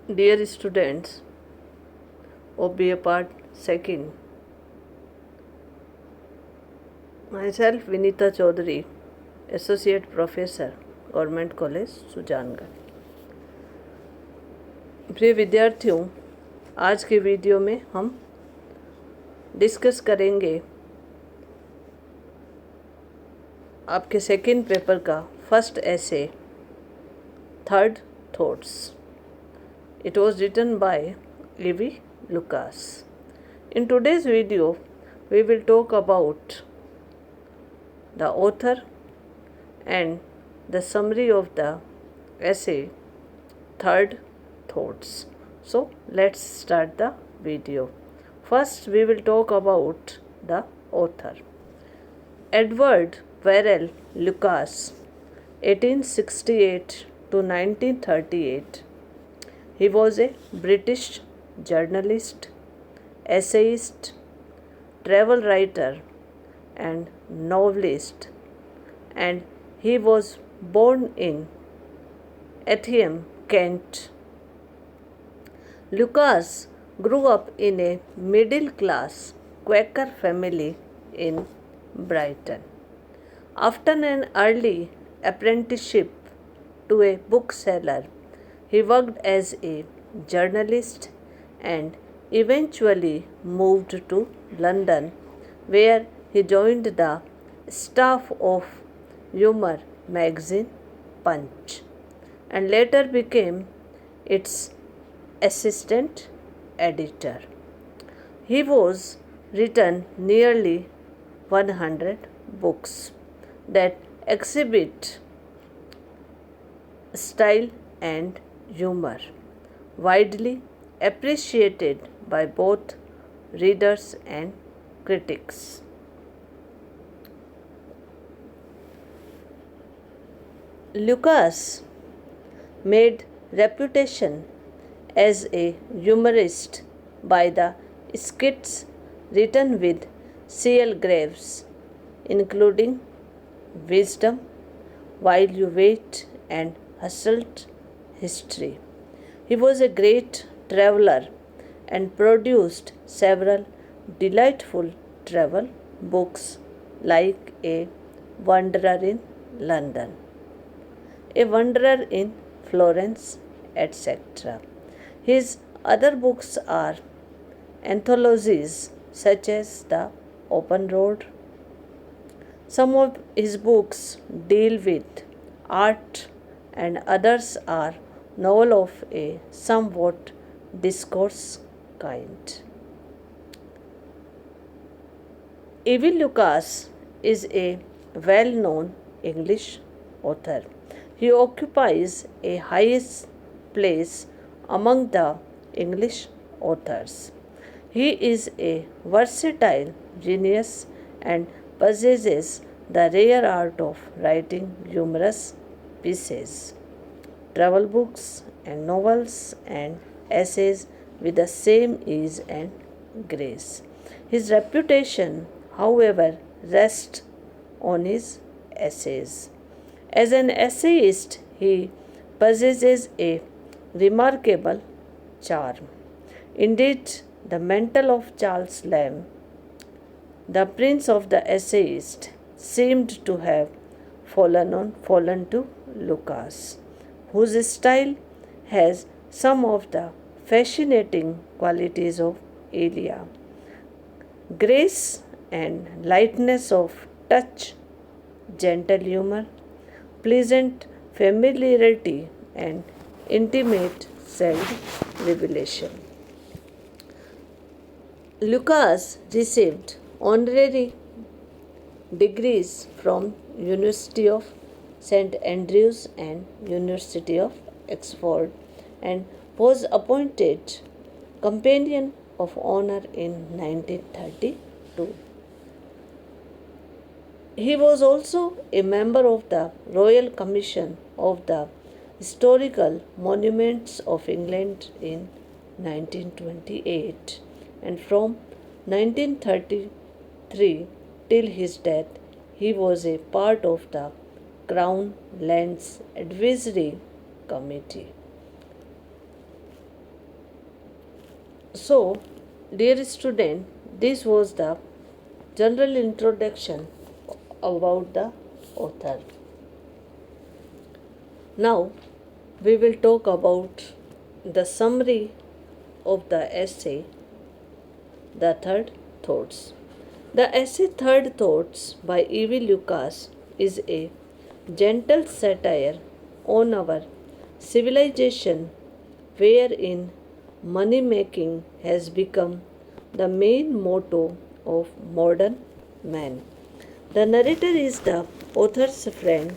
Dear students of BA Part 2nd, myself Vinita Chaudhary, Associate Professor, Government College, Sujangarh. प्रिय विद्यार्थियों, आज के video में हम डिस्कस करेंगे आपके सेकंड पेपर का first essay, third thoughts. It was written by A.V. Lucas. In today's video, we will talk about the author and the summary of the essay, Third Thoughts. So, let's start the video. First, we will talk about the author. Edward Verrell Lucas, 1868 to 1938. He was a British journalist, essayist, travel writer, and novelist, and he was born in Etheam, Kent. Lucas grew up in a middle class Quaker family in Brighton. After an early apprenticeship to a bookseller, he worked as a journalist and eventually moved to London, where he joined the staff of humor magazine Punch and later became its assistant editor. He was written nearly 100 books that exhibit style and humor, widely appreciated by both readers and critics. Lucas made reputation as a humorist by the skits written with C.L. Graves, including Wisdom, While You Wait, and Hustled History. He was a great traveler and produced several delightful travel books like A Wanderer in London, A Wanderer in Florence, etc. His other books are anthologies such as The Open Road. Some of his books deal with art and others are novel of a somewhat discourse kind. A.V. Lucas is a well-known English author. He occupies a highest place among the English authors. He is a versatile genius and possesses the rare art of writing humorous pieces, travel books, and novels and essays with the same ease and grace. His reputation, however, rests on his essays. As an essayist, he possesses a remarkable charm. Indeed, the mantle of Charles Lamb, the prince of the essayist, seemed to have fallen to Lucas, whose style has some of the fascinating qualities of Elia: grace and lightness of touch, gentle humor, pleasant familiarity, and intimate self-revelation. Lucas received honorary degrees from University of St. Andrews and University of Oxford and was appointed Companion of Honor in 1932. He was also a member of the Royal Commission of the Historical Monuments of England in 1928, and from 1933 till his death he was a part of the Crown Lands Advisory Committee. So, dear student, this was the general introduction about the author. Now, we will talk about the summary of the essay, The Third Thoughts. The essay Third Thoughts by E.V. Lucas is a gentle satire on our civilization wherein money making has become the main motto of modern man. The narrator is the author's friend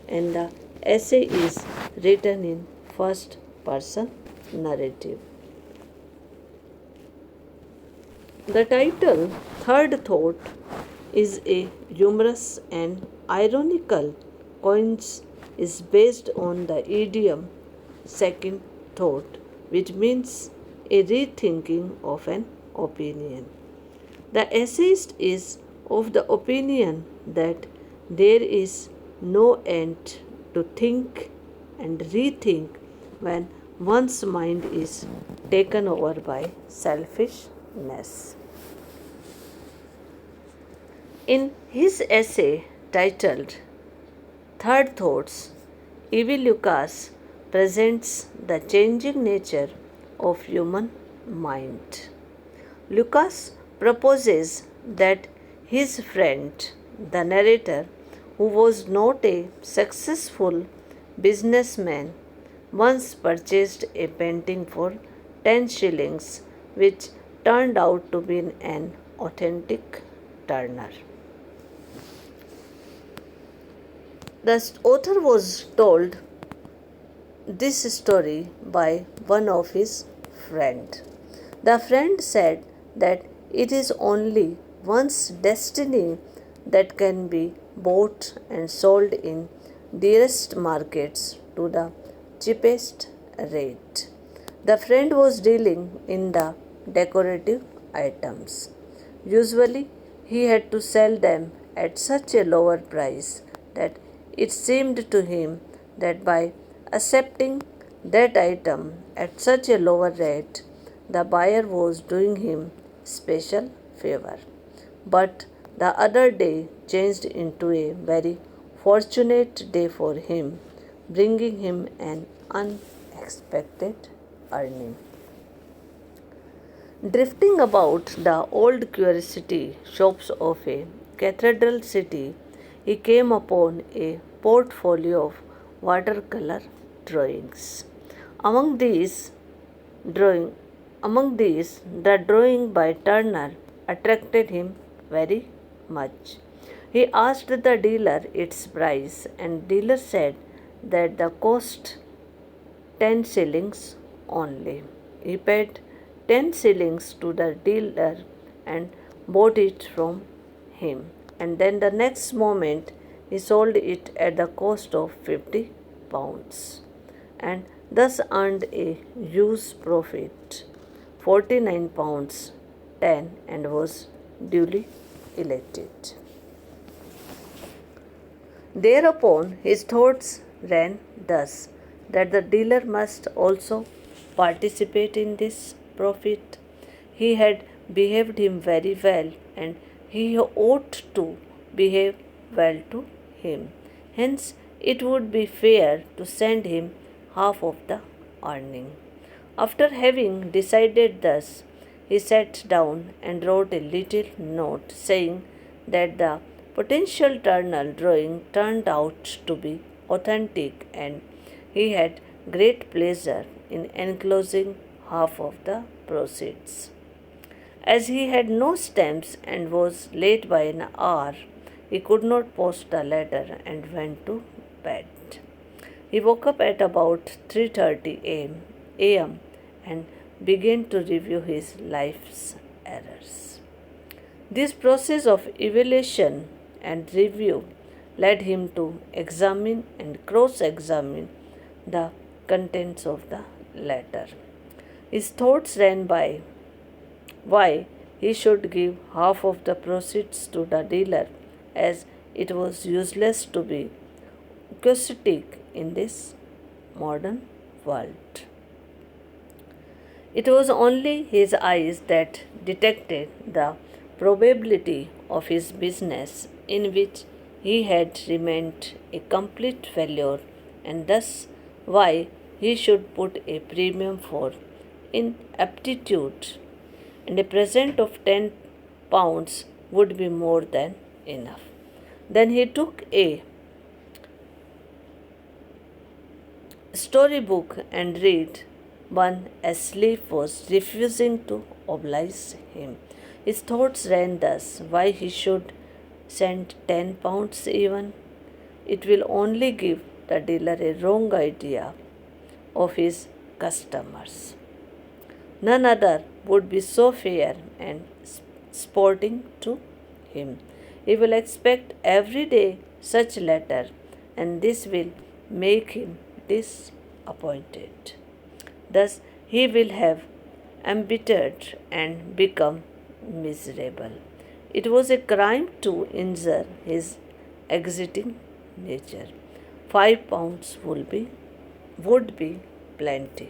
and the essay is written in first person narrative. The title Third Thought is a humorous and ironical coincidence is based on the idiom second thought, which means a rethinking of an opinion. The essayist is of the opinion that there is no end to think and rethink when one's mind is taken over by selfishness. In his essay titled Third Thoughts, E.V. Lucas presents the changing nature of human mind. Lucas proposes that his friend, the narrator, who was not a successful businessman, once purchased a painting for 10 shillings, which turned out to be an authentic Turner. The author was told this story by one of his friends. The friend said that it is only one's destiny that can be bought and sold in dearest markets to the cheapest rate. The friend was dealing in the decorative items. Usually, he had to sell them at such a lower price that it seemed to him that by accepting that item at such a lower rate, the buyer was doing him special favor. But the other day changed into a very fortunate day for him, bringing him an unexpected earning. Drifting about the old curiosity shops of a cathedral city, he came upon a portfolio of watercolor drawings. Among these, drawing, the drawing by Turner attracted him very much. He asked the dealer its price, and dealer said that the cost 10 shillings only. He paid 10 shillings to the dealer and bought it from him. And then the next moment he sold it at the cost of 50 pounds and thus earned a huge profit, 49 pounds 10, and was duly elated. Thereupon his thoughts ran thus that the dealer must also participate in this profit. He had behaved him very well, and he ought to behave well to him. Hence, it would be fair to send him half of the earning. After having decided thus, he sat down and wrote a little note saying that the potential Turner drawing turned out to be authentic and he had great pleasure in enclosing half of the proceeds. As he had no stamps and was late by an hour, he could not post the letter and went to bed. He woke up at about 3:30 a.m. and began to review his life's errors. This process of evaluation and review led him to examine and cross examine the contents of the letter. His thoughts ran by why he should give half of the proceeds to the dealer, as it was useless to be egoistic in this modern world. It was only his eyes that detected the probability of his business, in which he had remained a complete failure, and thus why he should put a premium for inaptitude, and a present of £10 would be more than enough. Then he took a storybook and read one as sleep was refusing to oblige him. His thoughts ran thus: why he should send £10 even? It will only give the dealer a wrong idea of his customers. None other would be so fair and sporting to him. He will expect every day such letter, and this will make him disappointed. Thus he will have embittered and become miserable. It was a crime to injure his existing nature. £5 would be plenty.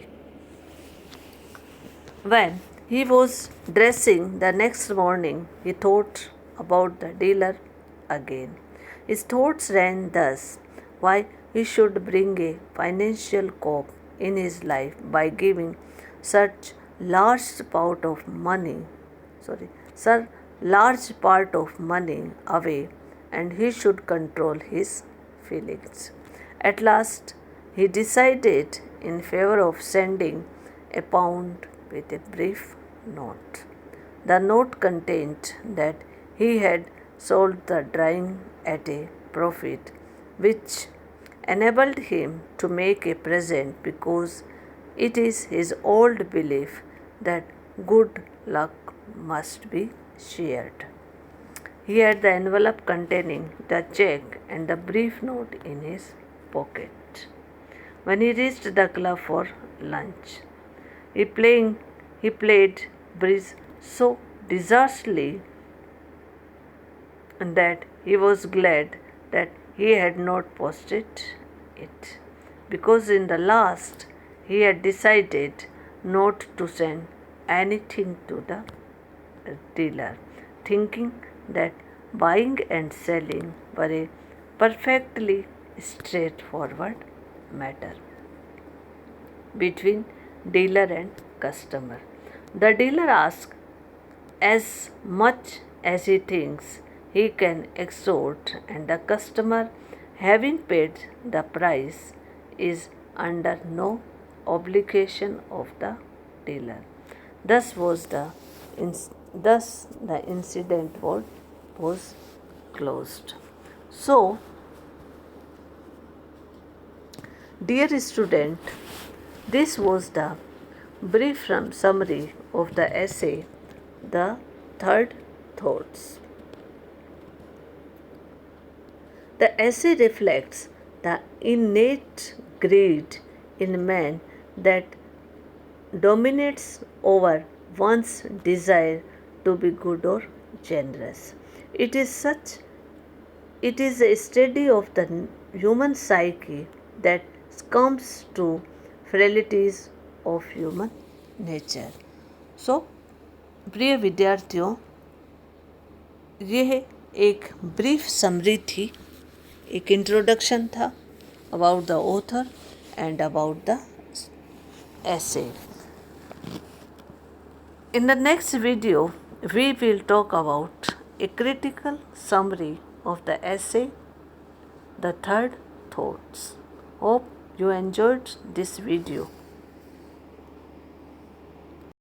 When he was dressing the next morning, he thought about the dealer again. His thoughts ran thus: why he should bring a financial cope in his life by giving such large part of money, such large part of money away, and he should control his feelings. At last, he decided in favor of sending a pound with a brief note. The note contained that he had sold the drawing at a profit, which enabled him to make a present, because it is his old belief that good luck must be shared. He had the envelope containing the check and the brief note in his pocket. When he reached the club for lunch, he played bridge so disastrously that he was glad that he had not posted it, because in the last he had decided not to send anything to the dealer, thinking that buying and selling were a perfectly straightforward matter between dealer and customer. The dealer asks as much as he thinks he can extort, and the customer, having paid the price, is under no obligation of the dealer. Thus the incident was closed. So, dear student, this was the brief summary of the essay, The Third Thoughts. The essay reflects the innate greed in man that dominates over one's desire to be good or generous. It is a study of the human psyche that comes to frailties of human nature. So, प्रिय विद्यार्थियों, यह एक brief summary थी, एक introduction था about the author and about the essay. In the next video, we will talk about a critical summary of the essay, The Third Thoughts. Hope you enjoyed this video.